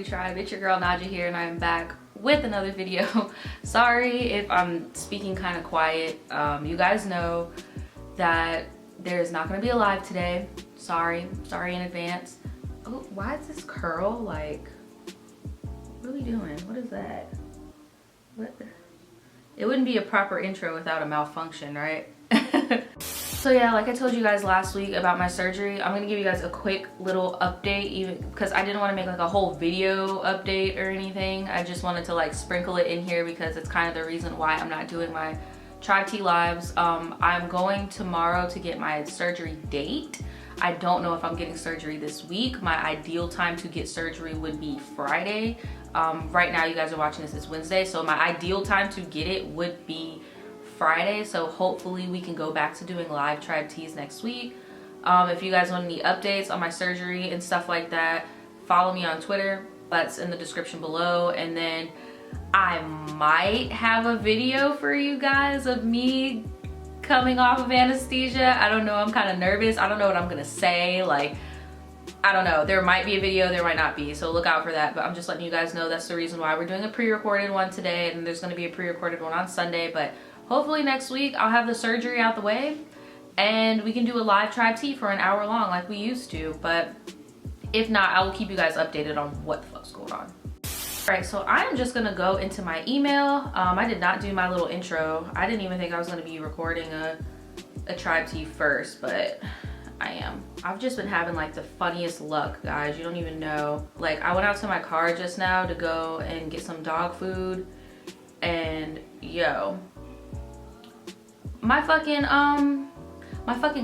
Tribe, it's your girl Naja here, and I am back with another video. Sorry if I'm speaking kind of quiet. You guys know that there's not going to be a live today. Sorry in advance. Oh, why is this curl like, what are we doing? What is that? What? It wouldn't be a proper intro without a malfunction, right? So yeah, like I told you guys last week about my surgery, I'm gonna give you guys a quick little update, even because I didn't want to make like a whole video update or anything. I just wanted to like sprinkle it in here because it's kind of the reason why I'm not doing my Tribetea lives. I'm going tomorrow to get my surgery date. I don't know if I'm getting surgery this week. My ideal time to get surgery would be Friday. Right now you guys are watching this, it's Wednesday, so my ideal time to get it would be Friday, so hopefully we can go back to doing live Tribeteas next week. If you guys want any updates on my surgery and stuff like that, follow me on Twitter. That's in the description below. And then I might have a video for you guys of me coming off of anesthesia. I don't know, I'm kind of nervous. I don't know what I'm gonna say. Like, I don't know, there might be a video, there might not be, so look out for that. But I'm just letting you guys know that's the reason why we're doing a pre-recorded one today, and there's gonna be a pre-recorded one on Sunday. But hopefully next week I'll have the surgery out the way and we can do a live Tribetea for an hour long like we used to. But if not, I will keep you guys updated on what the fuck's going on. All right, so I'm just gonna go into my email. I did not do my little intro. I didn't even think I was gonna be recording a Tribetea first, but I am. I've just been having like the funniest luck, guys. You don't even know. Like, I went out to my car just now to go and get some dog food, and yo, my fucking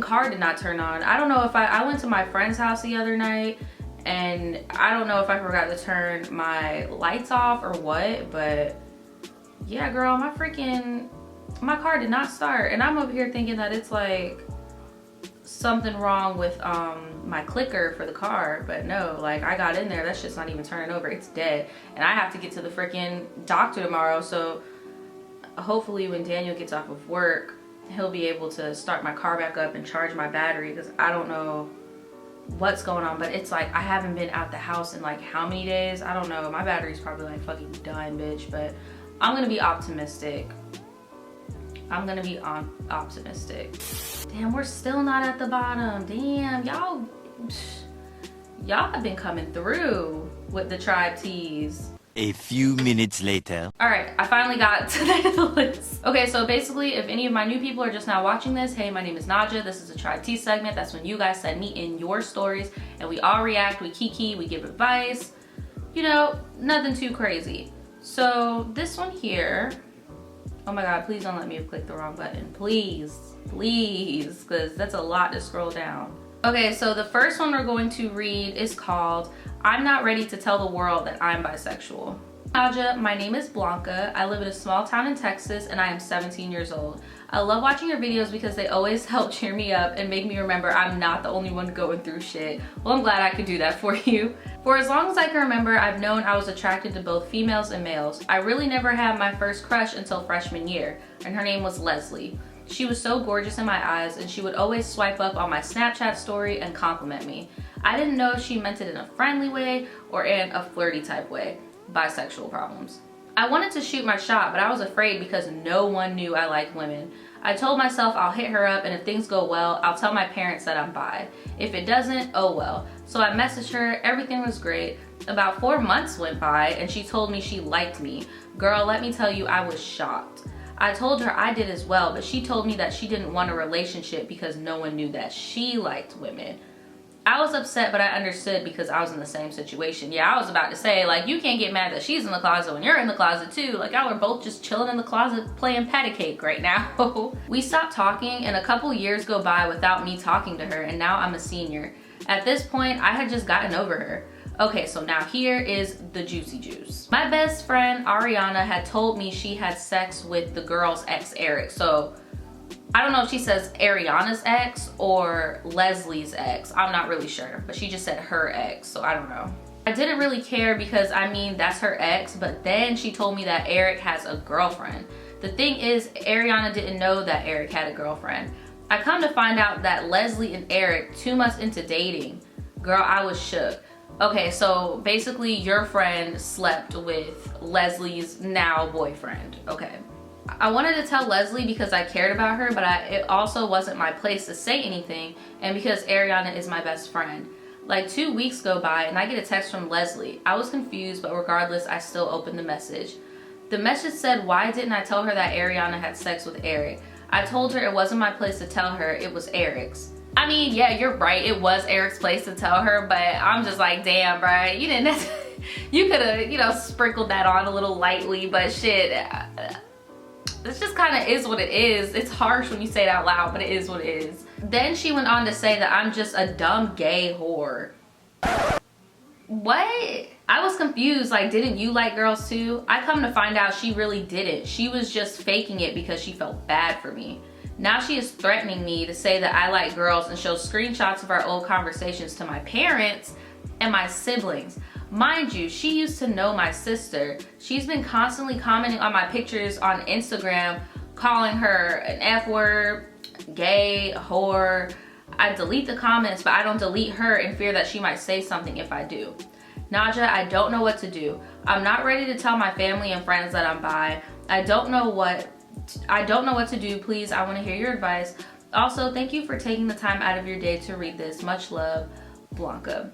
car did not turn on. I don't know if I went to my friend's house the other night, and I don't know if I forgot to turn my lights off or what, but yeah, girl, my car did not start. And I'm over here thinking that it's like something wrong with my clicker for the car, but no, like I got in there, that shit's not even turning over, it's dead. And I have to get to the freaking doctor tomorrow, so hopefully when Daniel gets off of work, he'll be able to start my car back up and charge my battery, because I don't know what's going on. But it's like I haven't been out the house in like how many days, I don't know. My battery's probably like fucking done, bitch. But I'm gonna be optimistic. I'm gonna be optimistic. Damn, we're still not at the bottom. Damn, y'all have been coming through with the Tribeteas. A few minutes later. All right, I finally got to the end of the list. Okay, so basically, if any of my new people are just now watching this, hey, my name is Naja. This is a Tribetea segment. That's when you guys send me in your stories and we all react, we kiki, we give advice. You know, nothing too crazy. So this one here, oh my God, please don't let me have clicked the wrong button. Please, because that's a lot to scroll down. Okay, so the first one we're going to read is called I'm Not Ready to Tell the World That I'm Bisexual. Naja, my name is Blanca. I live in a small town in Texas and I am 17 years old. I love watching your videos because they always help cheer me up and make me remember I'm not the only one going through shit. Well, I'm glad I could do that for you. For as long as I can remember, I've known I was attracted to both females and males. I really never had my first crush until freshman year, and her name was Leslie. She was so gorgeous in my eyes, and she would always swipe up on my Snapchat story and compliment me. I didn't know if she meant it in a friendly way or in a flirty type way. Bisexual problems. I wanted to shoot my shot, but I was afraid because no one knew I liked women. I told myself I'll hit her up, and if things go well, I'll tell my parents that I'm bi. If it doesn't, oh well. So I messaged her, everything was great. About 4 months went by, and she told me she liked me. Girl, let me tell you, I was shocked. I told her I did as well, but she told me that she didn't want a relationship because no one knew that she liked women. I was upset, but I understood because I was in the same situation. Yeah, I was about to say, like, you can't get mad that she's in the closet when you're in the closet too. Like, y'all are both just chilling in the closet playing patty cake right now. We stopped talking, and a couple years go by without me talking to her, and now I'm a senior. At this point, I had just gotten over her. Okay, so now here is the juicy juice. My best friend Ariana had told me she had sex with the girl's ex, Eric. So I don't know if she says Ariana's ex or Leslie's ex. I'm not really sure, but she just said her ex, so I don't know. I didn't really care because, I mean, that's her ex, but then she told me that Eric has a girlfriend. The thing is, Ariana didn't know that Eric had a girlfriend. I come to find out that Leslie and Eric 2 months into dating. Girl, I was shook. Okay, so basically your friend slept with Leslie's now boyfriend. Okay. I wanted to tell Leslie because I cared about her, but it also wasn't my place to say anything, and because Ariana is my best friend. Like 2 weeks go by and I get a text from Leslie. I was confused, but regardless, I still opened the message. The message said, why didn't I tell her that Ariana had sex with Eric? I told her it wasn't my place to tell her, it was Eric's. I mean, yeah, you're right, it was Eric's place to tell her, but I'm just like, damn, bro, you didn't have to, you could have, you know, sprinkled that on a little lightly, but shit, this just kind of is what it is. It's harsh when you say it out loud, but it is what it is. Then she went on to say that I'm just a dumb gay whore. What? I was confused, like, didn't you like girls too? I come to find out she really didn't. She was just faking it because she felt bad for me. Now she is threatening me to say that I like girls and show screenshots of our old conversations to my parents and my siblings. Mind you, she used to know my sister. She's been constantly commenting on my pictures on Instagram, calling her an F word, gay, whore. I delete the comments, but I don't delete her in fear that she might say something if I do. Naja, I don't know what to do. I'm not ready to tell my family and friends that I'm bi. I don't know what to do. Please, I want to hear your advice. Also, thank you for taking the time out of your day to read this. Much love, Blanca.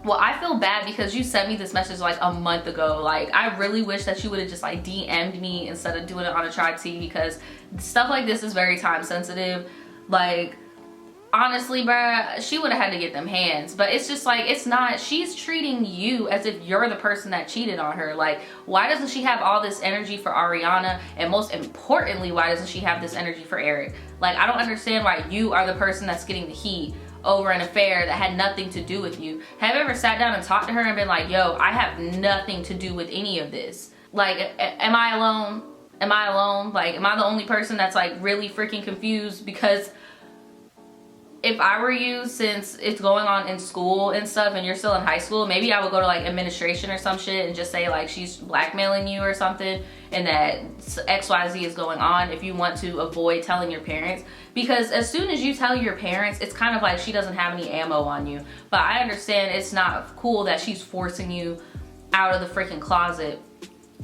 Well, I feel bad because you sent me this message like a month ago. Like, I really wish that you would have just like DM'd me instead of doing it on a Tribe T, because stuff like this is very time sensitive. Like, honestly, bruh, she would have had to get them hands. But it's just like, it's not, she's treating you as if you're the person that cheated on her. Like, why doesn't she have all this energy for Ariana? And most importantly, why doesn't she have this energy for Eric? Like, I don't understand why you are the person that's getting the heat over an affair that had nothing to do with you. Have you ever sat down and talked to her and been like, yo, I have nothing to do with any of this? Like, am I alone? Am I alone? Like, am I the only person that's like really freaking confused? Because if I were you, since it's going on in school and stuff and you're still in high school, maybe I would go to like administration or some shit and just say like she's blackmailing you or something and that XYZ is going on, if you want to avoid telling your parents. Because as soon as you tell your parents, it's kind of like she doesn't have any ammo on you. But I understand it's not cool that she's forcing you out of the freaking closet.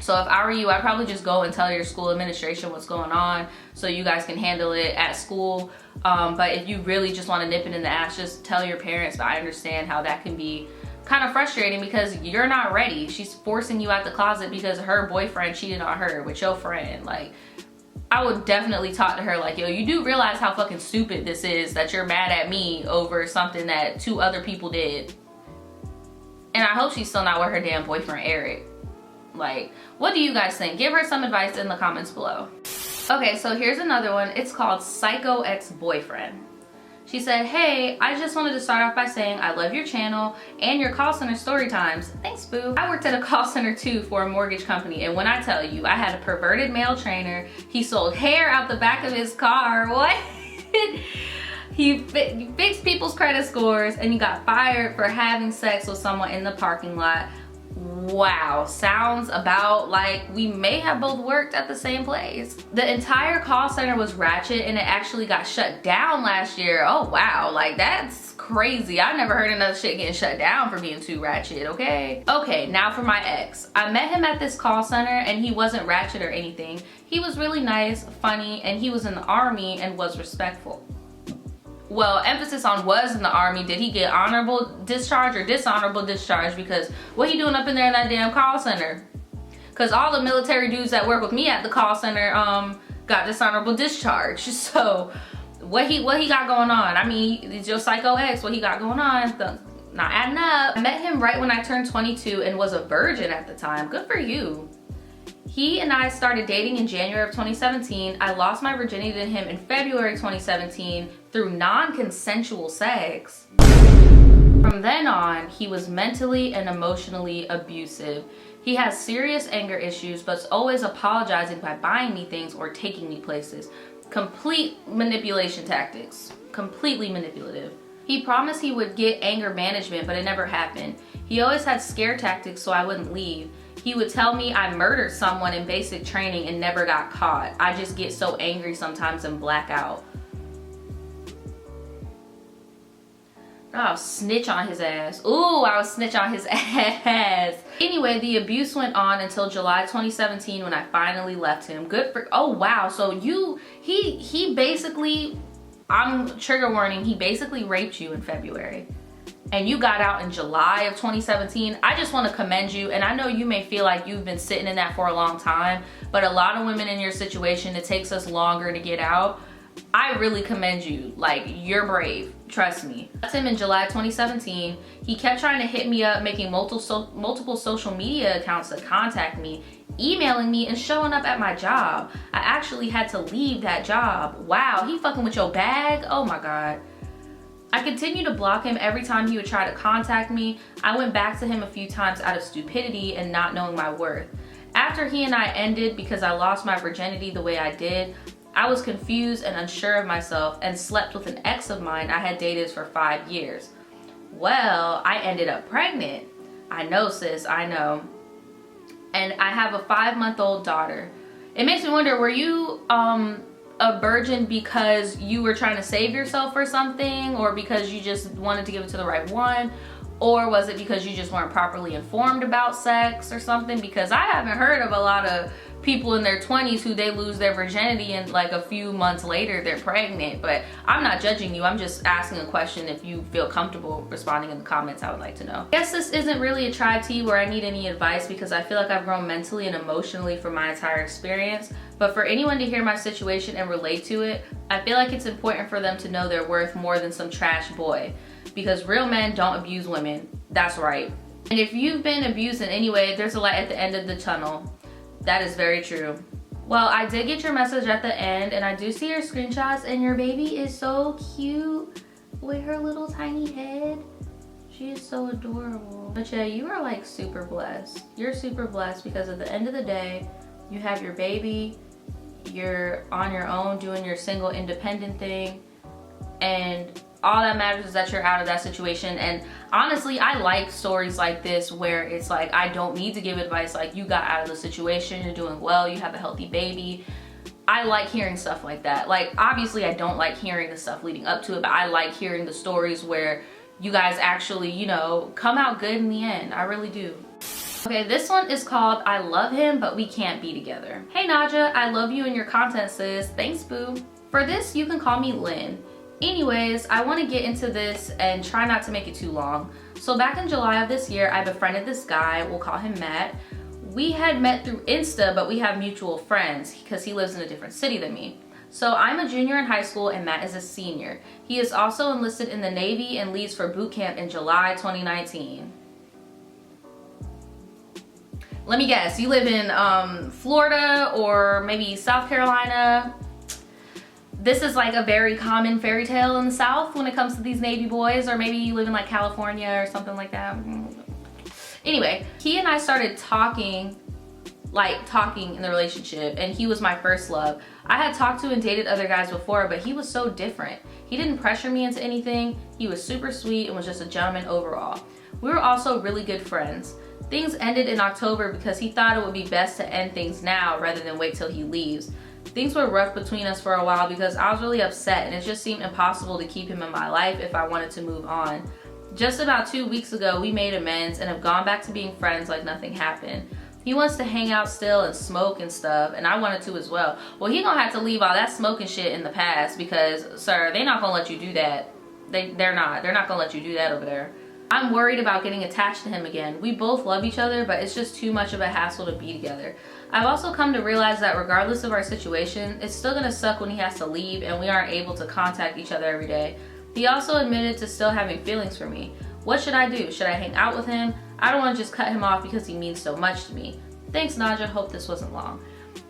So if I were you, I'd probably just go and tell your school administration what's going on so you guys can handle it at school. But if you really just want to nip it in the ass, just tell your parents. But I understand how that can be kind of frustrating because you're not ready. She's forcing you out the closet because her boyfriend cheated on her with your friend. Like, I would definitely talk to her like, yo, you do realize how fucking stupid this is that you're mad at me over something that 2 other people did. And I hope she's still not with her damn boyfriend, Eric. Like, what do you guys think? Give her some advice in the comments below. Okay, so here's another one. It's called Psycho Ex-Boyfriend. She said, hey, I just wanted to start off by saying I love your channel and your call center story times. Thanks, boo. I worked at a call center too for a mortgage company, and when I tell you, I had a perverted male trainer. He sold hair out the back of his car. What? He fixed people's credit scores, and he got fired for having sex with someone in the parking lot. Wow, sounds about like we may have both worked at the same place. The entire call center was ratchet and it actually got shut down last year. Oh wow, like that's crazy. I've never heard another shit getting shut down for being too ratchet, okay? Okay, now for my ex. I met him at this call center and he wasn't ratchet or anything. He was really nice, funny, and he was in the army and was respectful. Well, emphasis on was in the army. Did he get honorable discharge or dishonorable discharge? Because what he doing up in there in that damn call center? Because all the military dudes that work with me at the call center got dishonorable discharge. So what he got going on? I mean, it's your psycho ex. What he got going on? Not adding up. I met him right when I turned 22 and was a virgin at the time. Good for you. He and I started dating in January of 2017. I lost my virginity to him in February 2017 through non-consensual sex. From then on, he was mentally and emotionally abusive. He has serious anger issues, but's always apologizing by buying me things or taking me places. Complete manipulation tactics. Completely manipulative. He promised he would get anger management, but it never happened. He always had scare tactics so I wouldn't leave. He would tell me I murdered someone in basic training and never got caught. I just get so angry sometimes and black out. I'll snitch on his ass. Ooh, I will snitch on his ass. Anyway, the abuse went on until July 2017 when I finally left him. Good for, oh wow. So he basically, I'm trigger warning, he basically raped you in February. And you got out in July of 2017. I just want to commend you. And I know you may feel like you've been sitting in that for a long time, but a lot of women in your situation, it takes us longer to get out. I really commend you. Like, you're brave. Trust me. That's him in July 2017. He kept trying to hit me up, making multiple social media accounts to contact me, emailing me, and showing up at my job. I actually had to leave that job. Wow, he fucking with your bag? Oh my God. I continued to block him every time he would try to contact me. I went back to him a few times out of stupidity and not knowing my worth. After he and I ended because I lost my virginity the way I did, I was confused and unsure of myself and slept with an ex of mine I had dated for 5 years. Well, I ended up pregnant. I know, sis, I know. And I have a 5-month-old daughter. It makes me wonder, were you a virgin because you were trying to save yourself or something, or because you just wanted to give it to the right one? Or was it because you just weren't properly informed about sex or something? Because I haven't heard of a lot of people in their 20s who they lose their virginity and like a few months later they're pregnant. But I'm not judging you, I'm just asking a question. If you feel comfortable responding in the comments, I would like to know. I guess this isn't really a tribe tea where I need any advice, because I feel like I've grown mentally and emotionally from my entire experience. But for anyone to hear my situation and relate to it, I feel like it's important for them to know their worth more than some trash boy, because real men don't abuse women. That's right. And if you've been abused in any way, there's a light at the end of the tunnel. That is very true. Well, I did get your message at the end, and I do see your screenshots, and your baby is so cute with her little tiny head. She is so adorable. But yeah, you are like super blessed. You're super blessed, because at the end of the day, you have your baby, you're on your own doing your single independent thing, and all that matters is that you're out of that situation. And honestly, I like stories like this where it's like, I don't need to give advice. Like, you got out of the situation, you're doing well, you have a healthy baby. I like hearing stuff like that. Like, obviously I don't like hearing the stuff leading up to it, but I like hearing the stories where you guys actually, you know, come out good in the end. I really do. Okay, this one is called I Love Him But We Can't Be Together. Hey Naja, I love you and your content, sis. Thanks, boo. For this, you can call me Lynn. Anyways, I want to get into this and try not to make it too long. So back in July of this year, I befriended this guy, we'll call him Matt. We had met through Insta, but we have mutual friends because he lives in a different city than me. So I'm a junior in high school and Matt is a senior. He is also enlisted in the Navy and leaves for boot camp in July 2019. Let me guess, you live in Florida or maybe South Carolina. This is like a very common fairy tale in the South when it comes to these Navy boys, or maybe you live in like California or something like that. Anyway, he and I started talking in the relationship, and he was my first love. I had talked to and dated other guys before, but he was so different. He didn't pressure me into anything. He was super sweet and was just a gentleman overall. We were also really good friends. Things ended in October because he thought it would be best to end things now rather than wait till he leaves. Things were rough between us for a while because I was really upset, and it just seemed impossible to keep him in my life if I wanted to move on. Just about 2 weeks ago, we made amends and have gone back to being friends like nothing happened. He wants to hang out still and smoke and stuff, and I wanted to as well. Well, he gonna have to leave all that smoking shit in the past, because, sir, they not gonna let you do that. They're not gonna let you do that over there. I'm worried about getting attached to him again. We both love each other, but it's just too much of a hassle to be together. I've also come to realize that regardless of our situation, it's still gonna suck when he has to leave and we aren't able to contact each other every day. He also admitted to still having feelings for me. What should I do? Should I hang out with him? I don't want to just cut him off because he means so much to me. Thanks, Naja. Hope this wasn't long.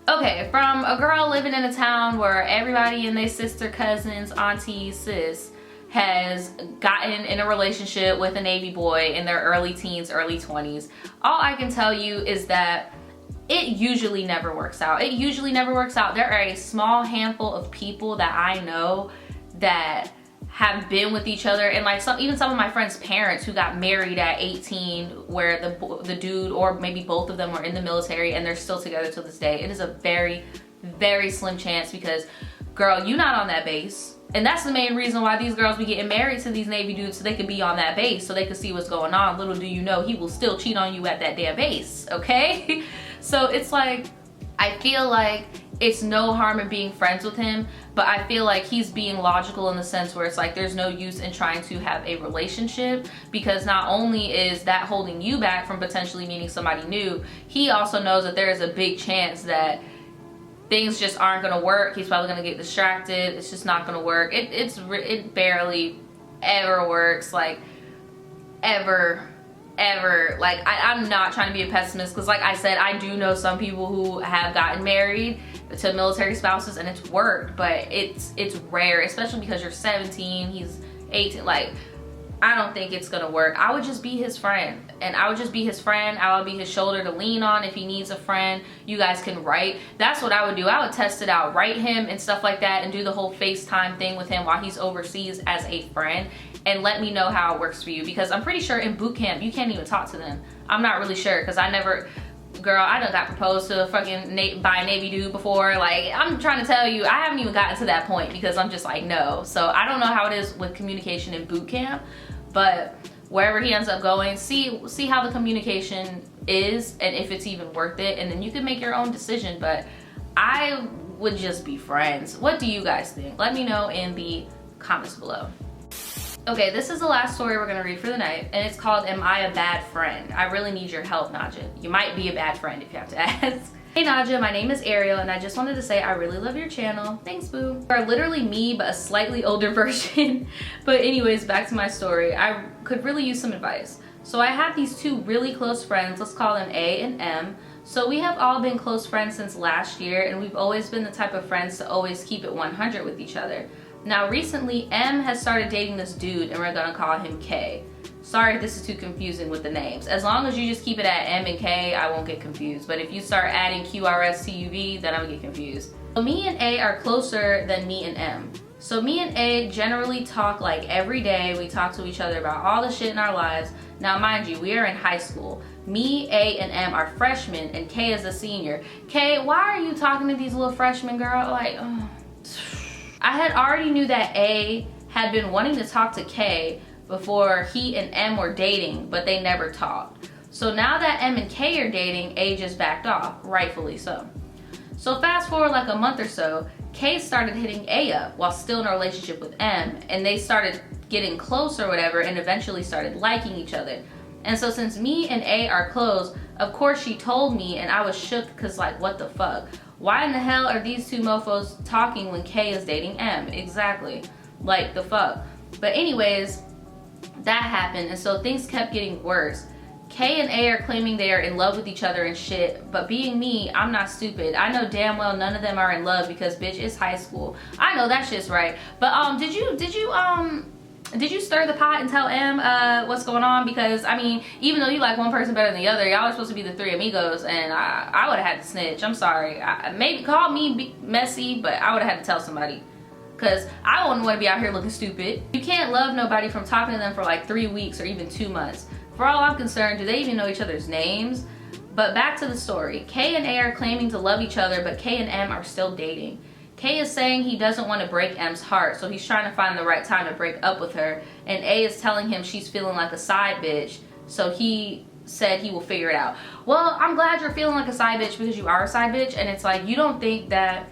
Okay, from a girl living in a town where everybody and their sister, cousins, aunties, sis has gotten in a relationship with a Navy boy in their early teens, early 20s, all I can tell you is that it usually never works out. It usually never works out. There are a small handful of people that I know that have been with each other, and like even some of my friends' parents who got married at 18, where the dude or maybe both of them were in the military and they're still together to this day. It is a very, very slim chance because, girl, you not on that base. And that's the main reason why these girls be getting married to these Navy dudes, so they can be on that base, so they can see what's going on. Little do you know, he will still cheat on you at that damn base, okay? So it's like, I feel like it's no harm in being friends with him, but I feel like he's being logical in the sense where it's like there's no use in trying to have a relationship, because not only is that holding you back from potentially meeting somebody new, he also knows that there is a big chance that things just aren't gonna work. He's probably gonna get distracted. It's just not gonna work. It barely ever works, like ever. Like I'm not trying to be a pessimist, because like I said, I do know some people who have gotten married to military spouses and it's worked, but it's rare, especially because you're 17, he's 18. Like, I don't think it's gonna work. I would just be his friend, and I would just be his friend. I would be his shoulder to lean on if he needs a friend. You guys can write. That's what I would do. I would test it out, write him and stuff like that, and do the whole FaceTime thing with him while he's overseas as a friend, and let me know how it works for you, because I'm pretty sure in boot camp you can't even talk to them. I'm not really sure, because I never, girl, I done got proposed to by a Navy dude before. Like, I'm trying to tell you, I haven't even gotten to that point, because I'm just like, no. So I don't know how it is with communication in boot camp, but wherever he ends up going, see how the communication is and if it's even worth it, and then you can make your own decision. But I would just be friends. What do you guys think? Let me know in the comments below. Okay, this is the last story we're gonna read for the night, and it's called Am I a Bad Friend? I really need your help, Naja. You might be a bad friend if you have to ask. Hey Naja, my name is Ariel, and I just wanted to say I really love your channel. Thanks, boo. You are literally me, but a slightly older version. But anyways, back to my story. I could really use some advice. So I have these two really close friends, let's call them A and M. So we have all been close friends since last year, and we've always been the type of friends to always keep it 100 with each other. Now recently, M has started dating this dude, and we're gonna call him K. Sorry if this is too confusing with the names. As long as you just keep it at M and K, I won't get confused. But if you start adding QRS, TUV, then I would get confused. So me and A are closer than me and M. So me and A generally talk like every day. We talk to each other about all the shit in our lives. Now mind you, we are in high school. Me, A, and M are freshmen, and K is a senior. K, why are you talking to these little freshmen, girl? Like, ugh. I had already knew that A had been wanting to talk to K before he and M were dating, but they never talked. So now that M and K are dating, A just backed off, rightfully so. So fast forward like a month or so, K started hitting A up while still in a relationship with M, and they started getting close or whatever, and eventually started liking each other. And so since me and A are close, of course she told me, and I was shook, because like, what the fuck? Why in the hell are these two mofos talking when K is dating M? Exactly. Like, the fuck? But anyways, that happened, and so things kept getting worse. K and A are claiming they are in love with each other and shit, but being me, I'm not stupid. I know damn well none of them are in love, because bitch, it's high school. I know that shit's right. But did you stir the pot and tell M what's going on? Because I mean, even though you like one person better than the other, y'all are supposed to be the three amigos, and I would have had to snitch. I'm sorry. Maybe call me messy, but I would have had to tell somebody, because I wouldn't want to be out here looking stupid. You can't love nobody from talking to them for like 3 weeks or even 2 months. For all I'm concerned, do they even know each other's names? But back to the story. K and A are claiming to love each other, but K and M are still dating. K is saying he doesn't want to break M's heart, so he's trying to find the right time to break up with her. And A is telling him she's feeling like a side bitch, so he said he will figure it out. Well, I'm glad you're feeling like a side bitch, because you are a side bitch, and it's like, you don't think that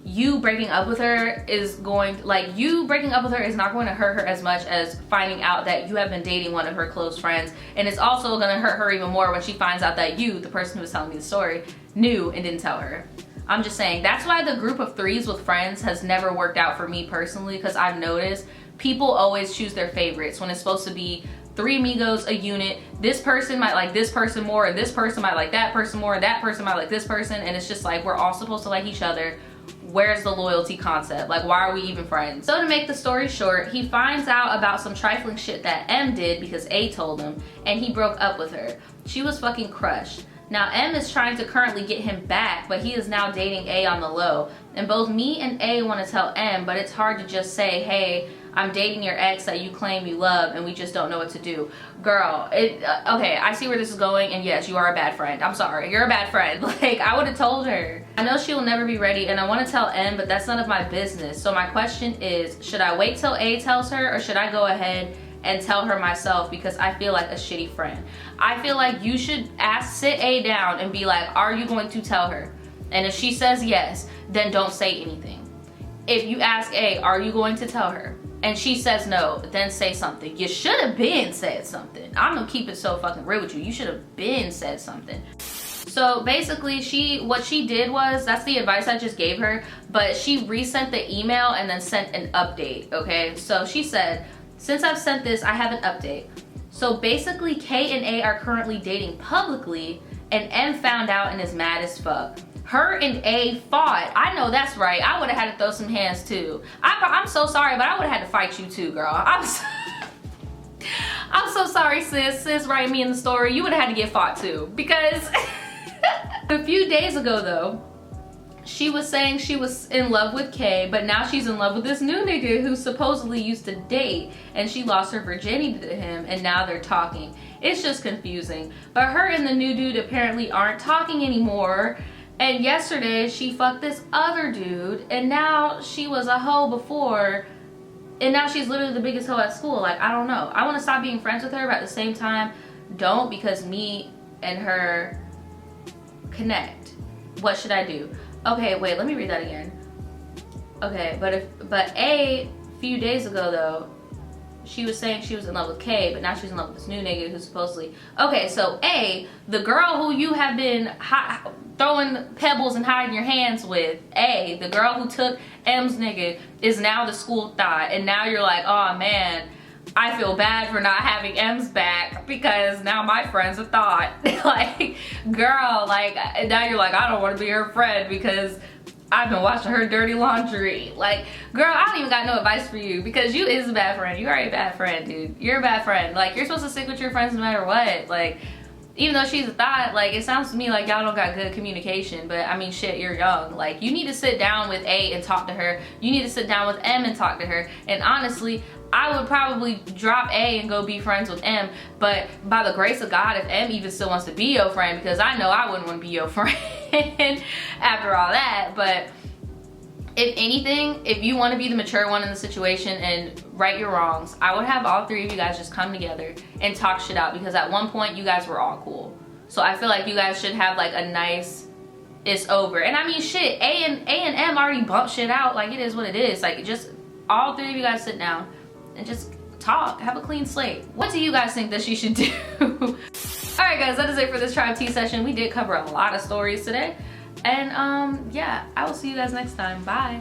you breaking up with her is going, like, you breaking up with her is not going to hurt her as much as finding out that you have been dating one of her close friends. And it's also going to hurt her even more when she finds out that you, the person who was telling me the story, knew and didn't tell her. I'm just saying, that's why the group of threes with friends has never worked out for me personally, because I've noticed people always choose their favorites when it's supposed to be 3 amigos, a unit. This person might like this person more, and this person might like that person more, and that person might like this person, and it's just like, we're all supposed to like each other. Where's the loyalty concept? Like, why are we even friends? So to make the story short, he finds out about some trifling shit that M did because A told him, and he broke up with her. She was fucking crushed. Now M is trying to currently get him back, but he is now dating A on the low. And both me and A want to tell M, but it's hard to just say, hey, I'm dating your ex that you claim you love and we just don't know what to do. Girl, okay, I see where this is going, and yes, you are a bad friend. I'm sorry, you're a bad friend. Like, I would have told her. I know she will never be ready, and I want to tell M, but that's none of my business. So my question is, should I wait till A tells her, or should I go ahead and tell her myself, because I feel like a shitty friend? I feel like you should sit A down and be like, are you going to tell her? And if she says yes, then don't say anything. If you ask A, are you going to tell her? And she says no, then say something. You should have been said something. I'm gonna keep it so fucking real with you. You should have been said something. So basically, what she did was, that's the advice I just gave her, but she resent the email and then sent an update, okay? So she said, since I've sent this, I have an update. So basically, K and A are currently dating publicly, and M found out and is mad as fuck. Her and A fought. I know that's right. I would have had to throw some hands too. I'm so sorry, but I would have had to fight you too, girl. I'm so sorry, sis. Sis, write me in the story. You would have had to get fought too. Because a few days ago though, she was saying she was in love with K, but now she's in love with this new nigga who supposedly used to date, and she lost her virginity to him, and now they're talking. It's just confusing. But her and the new dude apparently aren't talking anymore. And yesterday she fucked this other dude, and now she was a hoe before, and now she's literally the biggest hoe at school. Like, I don't know. I want to stop being friends with her, but at the same time, don't, because me and her connect. What should I do? Okay, wait, let me read that again. Okay, but A few days ago though, she was saying she was in love with K, but now she's in love with this new nigga who's supposedly... Okay, so A, the girl who you have been throwing pebbles and hiding your hands with, A, the girl who took M's nigga, is now the school thought, and now you're like, oh man, I feel bad for not having M's back because now my friend's a thought. Like, girl, like, now you're like, I don't want to be her friend because I've been watching her dirty laundry. Like, girl, I don't even got no advice for you, because you is a bad friend. You are a bad friend, dude. You're a bad friend. Like, you're supposed to stick with your friends no matter what. Like, even though she's a thought, like, it sounds to me like y'all don't got good communication, but I mean, shit, you're young. Like, you need to sit down with A and talk to her. You need to sit down with M and talk to her. And honestly, I would probably drop A and go be friends with M, but by the grace of God, if M even still wants to be your friend, because I know I wouldn't want to be your friend after all that. But if anything, if you want to be the mature one in the situation and right your wrongs, I would have all three of you guys just come together and talk shit out, because at one point you guys were all cool. So I feel like you guys should have like a nice, it's over. And I mean, shit, A and M already bumped shit out. Like, it is what it is. Like, just all three of you guys sit down and just talk, have a clean slate. What do you guys think that she should do? Alright guys, that is it for this Tribe Tea session. We did cover a lot of stories today. And yeah, I will see you guys next time. Bye.